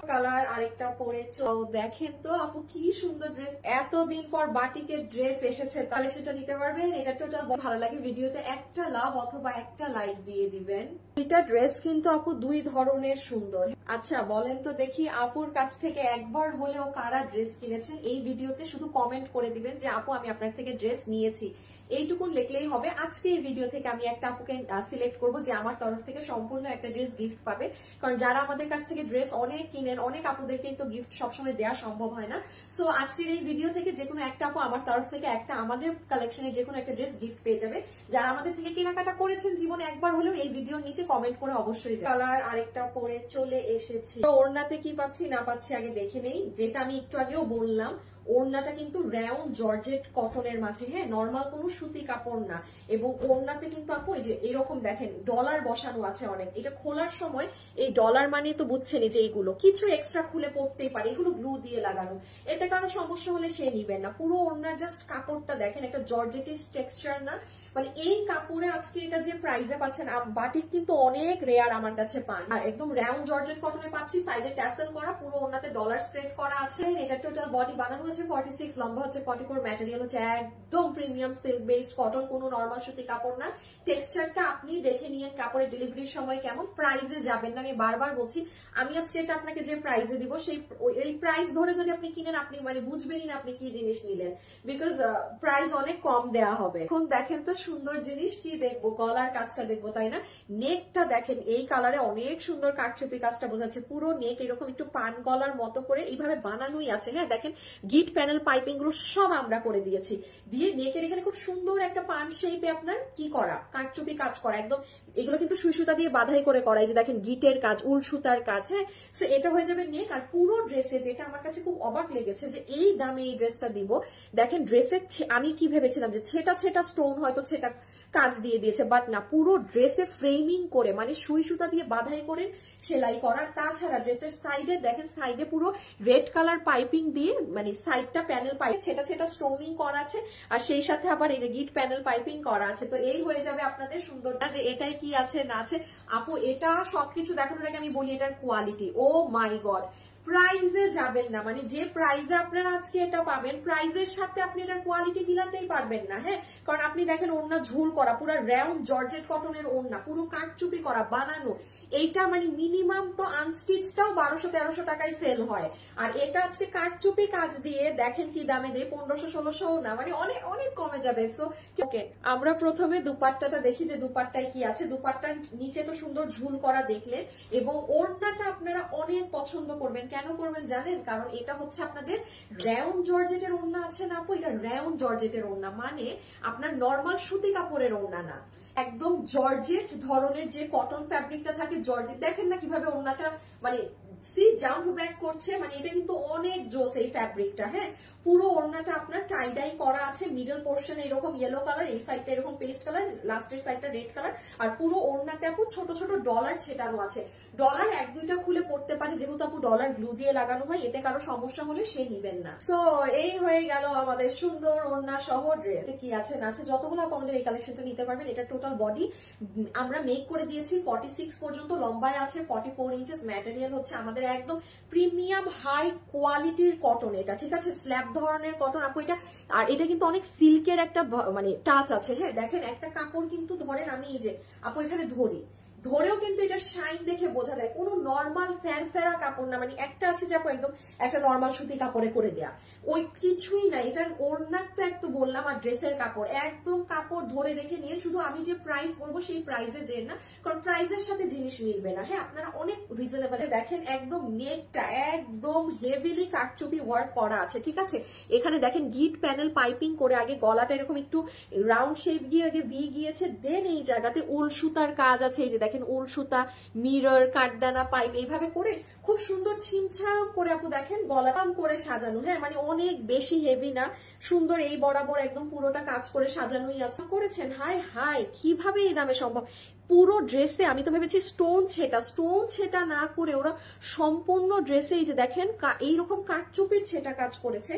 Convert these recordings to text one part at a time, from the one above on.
Colour আরেকটা পরে দেখেন তো আপু কি সুন্দর ড্রেস, এতদিন পর বাটিকের ড্রেস এসেছে, তাহলে সেটা নিতে পারবেন। এটা টোটাল ভালো লাগে, ভিডিওতে একটা লাভ অথবা একটা লাইক দিয়ে দিবেন। দুইটা ড্রেস কিন্তু আপু দুই ধরনের সুন্দর। আচ্ছা বলেন তো দেখি, আপুর কাছ থেকে একবার হলেও কারা ড্রেস কিনেছেন? এই ভিডিওতে শুধু কমেন্ট করে দিবেন যে আপু আমি আপনার থেকে ড্রেস নিয়েছি, এইটুকুন লিখলেই হবে। আজকে এই ভিডিও থেকে আমি একটা আপুকে সিলেক্ট করবো যে আমার তরফ থেকে সম্পূর্ণ একটা ড্রেস গিফট পাবে। কারণ যারা আমাদের কাছ থেকে ড্রেস অনেক কিনেন, অনেক আপুদেরকেই তো গিফট সবসময় দেওয়া সম্ভব হয় না। সো আজকের এই ভিডিও থেকে যে কোনো একটা আপু আমার তরফ থেকে একটা আমাদের কালেকশনের যে কোনো একটা ড্রেস গিফট পেয়ে যাবে। যারা আমাদের থেকে কেনাকাটা করেছেন জীবনে একবার হলেও এই ভিডিওর নিচে কমেন্ট করে অবশ্যই। কালার আরেকটা পরে চলে এসেছি। ওড়নাতে কি পাচ্ছি না পাচ্ছি আগে দেখে নেই। যেটা আমি একটু আগেও বললাম, ওড়নাটা কিন্তু রাউন্ড জর্জেট কটনের মাঝে, হ্যাঁ, নর্মাল কোনো সুতি কাপড় না। এবং ওড়নাতে কিন্তু আপু এই যে এরকম দেখেন ডলার বসানো আছে অনেক। এটা খোলার সময় এই ডলার মানে তো বুঝছেনই যে এইগুলো কিছু এক্সট্রা খুলে পড়তেই পারে, এগুলো ব্লু দিয়ে লাগানো। এতে কারো সমস্যা হলে সে নিবেন না। পুরো ওড়নার জাস্ট কাপড়টা দেখেন, একটা জর্জেটিস টেক্সচার না, মানে এই কাপড়ে আজকে এটা যে প্রাইসে পাচ্ছেন, বাটিক কিন্তু অনেক রেয়ার আমার কাছে পান। আর একদম রাউন্ড জর্জেট কটনে পাচ্ছি, সাইডে ট্যাসেল করা, পুরো ওড়নাতে ডলার স্প্রেড করা আছে। এটা টোটাল বডি বানানো হচ্ছে 46, লম্বা হচ্ছে 44, ম্যাটেরিয়াল হচ্ছে একদম প্রিমিয়াম সিল্ক বেসড কটন, কোনো নর্মাল সুতি কাপড় না। টেক্সচারটা আপনি দেখে নিয়ে কাপড়ের ডেলিভারির সময় কেমন, প্রাইসে যাবেন না। আমি বারবার বলছি, আমি আজকে এটা আপনাকে যে প্রাইসে দিব সেই এই প্রাইস ধরে যদি আপনি কিনেন, আপনি মানে বুঝবেনই না আপনি কি জিনিস নিলেন, বিকজ প্রাইস অনেক কম দেয়া হবে। এখন দেখেন তো সুন্দর জিনিস কি দেখবো, গলার কাজটা দেখবো তাই না। নেকটা দেখেন এই কালারে অনেক সুন্দর কাটচুপি কাজটা বোঝাচ্ছে। পুরো নেক এরকম একটু পান গলার মতো করে এইভাবে বানানোই আছে, হ্যাঁ দেখেন গিট প্যানেল পাইপিং গুলো সব আমরা করে দিয়েছি। দিয়ে নেকের এখানে খুব সুন্দর একটা পান শেপে আপনার কি করা, কাটচুপি কাজ করা একদম। এগুলো কিন্তু সুই সুতা দিয়ে বাধাই করে করা, এই যে দেখেন গিটের কাজ, উল সুতার কাজ, হ্যাঁ। সো এটা হয়ে যাবে নেক। আর পুরো ড্রেসে যেটা আমার কাছে খুব অবাক লেগেছে যে এই দামে এই ড্রেসটা দিব, দেখেন ড্রেসের আমি কি ভেবেছিলাম যে ছেটা ছেটা স্টোন হয়তো ছেটা কাজ দিয়ে দিয়েছে, বাট না, পুরো ড্রেসে ফ্রেমিং করে মানে সুই সুতা দিয়ে বাধাই করে সেলাই করা। তাছাড়া ড্রেসের সাইডে দেখেন, সাইডে পুরো রেড কালার পাইপিং দিয়ে মানে সাইডটা প্যানেল পাইপ ছেটা ছেটা স্টোনিং করা আছে। আর সেই সাথে আবার এই যে গিট প্যানেল পাইপিং করা আছে। তো এই হয়ে যাবে আপনাদের সুন্দরটা যে এটাই কি আছে না আছে। আপু এটা সবকিছু দেখানোর আগে আমি বলি এটার কোয়ালিটি, ও মাই গড, প্রাইজে যাবেন না। মানে যে প্রাইজে আপনারা আজকে এটা পাবেন, প্রাইজের সাথে আপনি এটার কোয়ালিটি মিলাতেই পারবেন না, হ্যাঁ। কারণ আপনি দেখেন ওড়না ঝুল করা, পুরো রাউন্ড জর্জেট কটনের ওড়না, পুরো কাটচুপি করা বানানো। এইটা মানে মিনিমাম তো আনস্টিচটাও 1200-1300 টাকায় সেল হয়। আর এটা আজকে কাটচুপি কাজ দিয়ে দেখেন কি দামে দেয়, 1500-1600 না, মানে অনেক অনেক কমে যাবে। সো ওকে, আমরা প্রথমে দুপাট্টাটা দেখি যে দুপাট্টায় কি আছে। দুপাট্টার নিচে তো সুন্দর ঝুল করা দেখলেন, এবং ওড়নাটা আপনারা অনেক পছন্দ করবেন। কেন করবেন জানেন? কারণ এটা হচ্ছে আপনাদের রাউন্ড জর্জেটের ওড়না আছে না আপু, এটা রাউন্ড জর্জেটের ওড়না, মানে আপনার নর্মাল সুতি কাপড়ের ওড়না না, একদম জর্জেট ধরনের যে কটন ফ্যাব্রিকটা থাকে জর্জেট। দেখেন না কিভাবে ওড়নাটা মানে জাম্প ব্যাক করছে, মানে এটা কিন্তু অনেক জোস এই ফ্যাব্রিকটা, হ্যাঁ। পুরো ওড়নাটা আপনার টাইডাই করা আছে, মিডল পোর্শনে এরকম ইয়েলো কালার, এই সাইডটা এরকম পেস্ট কালার, লাস্টের সাইডটা রেড কালার। আর পুরো ওড়নাতে আপু ছোট ছোট ডলার ছেটানো আছে। ডলার এক দুইটা খুলে পড়তে পারে, যেহেতু আপু ডলার গ্লু দিয়ে লাগানো হয়, এতে কারো সমস্যা হলে সে নিবেন না। সো এই হয়ে গেল আমাদের সুন্দর ওড়না সহ ড্রেস। কি আছে না আছে যতগুলো আপু আমাদের এই কালেকশনটা নিতে পারবেন। এটা টোটাল বডি আমরা মেক করে দিয়েছি 46 পর্যন্ত, লম্বায় আছে 44 ইঞ্চেস, ম্যাটেরিয়াল হচ্ছে আমাদের একদম প্রিমিয়াম হাই কোয়ালিটির কটন। এটা ঠিক আছে, স্ল্যাব ধরনের কটন আপু এটা। আর এটা কিন্তু অনেক সিল্কের একটা মানে টাচ আছে, হ্যাঁ দেখেন একটা কাপড় কিন্তু ধরেন আমি এই যে আপু এখানে ধরেও কিন্তু এটা শাইন দেখে বোঝা যায়, কোনো নর্মাল ফেরা কাপড় না। মানে একটা আছে যে একদম একটা নর্মাল সুতি কাপড়ে করে দেয়া, ওই কিছুই না। এটার ওড়নাটা একটু বললাম, আর ড্রেসের কাপড় একদম কাপড় ধরে দেখে নিয়ে, শুধু আমি যে প্রাইস বলবো সেই প্রাইসে যে না, কারণ প্রাইসের সাথে জিনিস মিলবে না, হ্যাঁ। আপনারা অনেক রিজনেবল দেখেন, একদম নেকটা একদম হেভিলি কাটচুপি ওয়ার্ক করা আছে, ঠিক আছে। এখানে দেখেন গিট প্যানেল পাইপিং করে, আগে গলাটা এরকম একটু রাউন্ড শেপ গিয়ে আগে ভি গিয়েছে, দেন এই জায়গাতে উল সুতার কাজ আছে। এই যে দেখেন উল সুতা, মিরর, কাঠদানা, পাইপ এইভাবে করে খুব সুন্দর ছিমছাম করে আপু দেখেন গলা করে সাজানো, হ্যাঁ মানে অনেক বেশি হেভি না, সুন্দর এই বরাবর একদম পুরোটা কাজ করে সাজানোই আছে করেছেন। হাই হাই, কিভাবে এই দামে সম্ভব? পুরো ড্রেসে আমি তো ভেবেছি স্টোন ছেটা না করে ওরা সম্পূর্ণ ড্রেসে এই যে দেখেন এইরকম কাটচুপির ছেটা কাজ করেছে।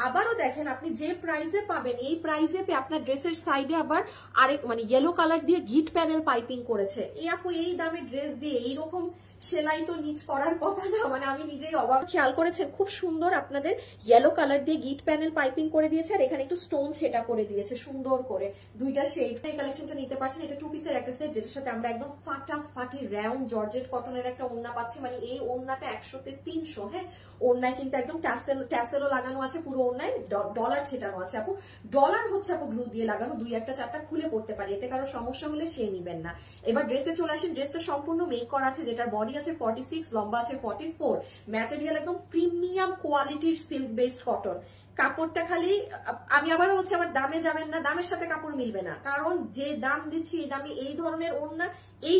আবারও দেখেন আপনি যে প্রাইসে পাবেন, এই প্রাইসে পেয়ে আপনার ড্রেসের সাইডে আবার আরেক মানে ইয়েলো কালার দিয়ে গিট প্যানেল পাইপিং করেছে। এই আপু এই দামে ড্রেস দিয়ে এইরকম সেলাই তো নিচ করার কথা না, মানে আমি নিজেই অবাক। খেয়াল করেছেন খুব সুন্দর আপনাদের ইয়েলো কালার দিয়ে গিট প্যানেল পাইপিং করে দিয়েছে, আর এখানে একটু স্টোন সেটা করে দিয়েছে সুন্দর করে, দুইটা শেড। এই কালেকশনটা নিতে পারছেন, এটা 2 পিসের একটা সেট, যেটার সাথে আমরা একদম ফাটাফাটি রাউন্ড জর্জেট কটনের একটা ওড়না পাচ্ছি। মানে এই ওড়নাটা 100 তে 300। হ্যাঁ, ওড়নায় কিন্তু একদম ট্যাসেলও লাগানো আছে, পুরো ওড়নায় ডলার ছেটানো আছে আপু। ডলার হচ্ছে আপু গ্লু দিয়ে লাগানো, 2-1-4টা খুলে পড়তে পারি, এতে কারো সমস্যা হলে সে নিবেন না। এবার ড্রেসে চলে আসেন। ড্রেসটা সম্পূর্ণ মেক করা আছে, যেটার বডি আছে 46, লম্বা আছে 44, ম্যাটেরিয়াল একদম প্রিমিয়াম কোয়ালিটির সিল্ক বেসড কটন। কাপড়টা খালি আমি আবারও বলছি, আমার দামে যাবেন না, দামের সাথে কাপড় মিলবে না, কারণ যে দাম দিচ্ছি এই দামে এই ধরনের ওড়না এই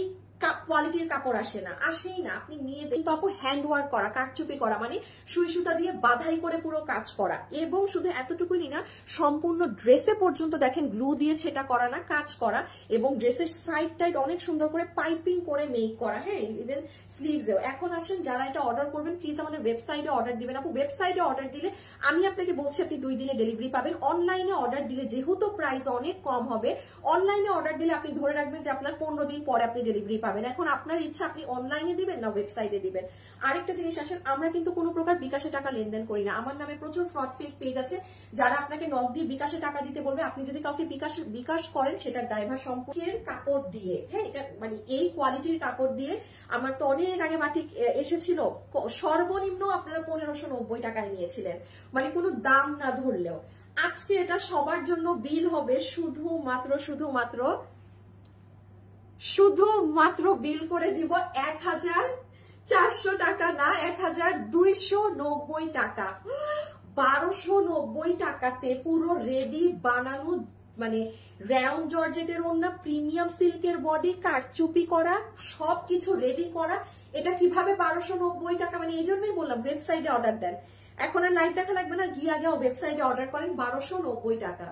কোয়ালিটির কাপড় আসে না, আসেই না। আপনি নিয়ে দেখুন, আপু হ্যান্ড ওয়ার্ক করা, কারচুপি করা, মানে সুই সুতা দিয়ে বাধাই করে পুরো কাজ করা। এবং শুধু এতটুকুই না, সম্পূর্ণ ড্রেসে পর্যন্ত দেখেন গ্লু দিয়ে সেটা করা না, কাজ করা। এবং ড্রেসের সাইড টাইড অনেক সুন্দর করে পাইপিং করে মেক করা। হ্যাঁ, ইভেন স্লিভসেও। এখন আসেন, যারা এটা অর্ডার করবেন প্লিজ আমাদের ওয়েবসাইটে অর্ডার দিবেন আপু। ওয়েবসাইটে অর্ডার দিলে আমি আপনাকে বলছি আপনি 2 দিনে ডেলিভারি পাবেন। অনলাইনে অর্ডার দিলে যেহেতু প্রাইস অনেক কম হবে, অনলাইনে অর্ডার দিলে আপনি ধরে রাখবেন যে আপনার 15 দিন পরে আপনি ডেলিভারি পাবেন। এখন আপনার ইচ্ছা আপনি অনলাইনে দিবেন না ওয়েবসাইটে দিবেন। আরেকটা জিনিস আসেন, আমরা কিন্তু কোনো প্রকার বিকাশে টাকা লেনদেন করি না। আমার নামে প্রচুর ফ্রড ফেক পেজ আছে, যারা আপনাকে নক দিয়ে বিকাশে টাকা দিতে বলবে। আপনি যদি কাউকে বিকাশ করেন, সেটার দায়ভার সম্পর্কের কাপড় দিয়ে। হ্যাঁ, এটা মানে এই কোয়ালিটির কাপড় দিয়ে আমার তো অনেক আগে বাটিক এসেছিল, সর্বনিম্ন আপনারা 1590 টাকায় নিয়েছিলেন, মানে কোনো দাম না ধরলেও। আজকে এটা সবার জন্য বিল হবে শুধুমাত্র বিল করে দিব 1400 টাকা না, 1290 টাকা। 1290 টাকাতে পুরো রেডি বানানো, মানে রাউন্ড জর্জেটের ওড়না, প্রিমিয়াম সিল্কের বডি, কারচুপি করা, সবকিছু রেডি করা। এটা কিভাবে 1290 টাকা, মানে এই জন্যই বললাম ওয়েবসাইটে অর্ডার দেন। এখন আর লাইভ দেখা লাগবে না, গিয়ে আগে ওয়েবসাইটে অর্ডার করেন। 1290 টাকা।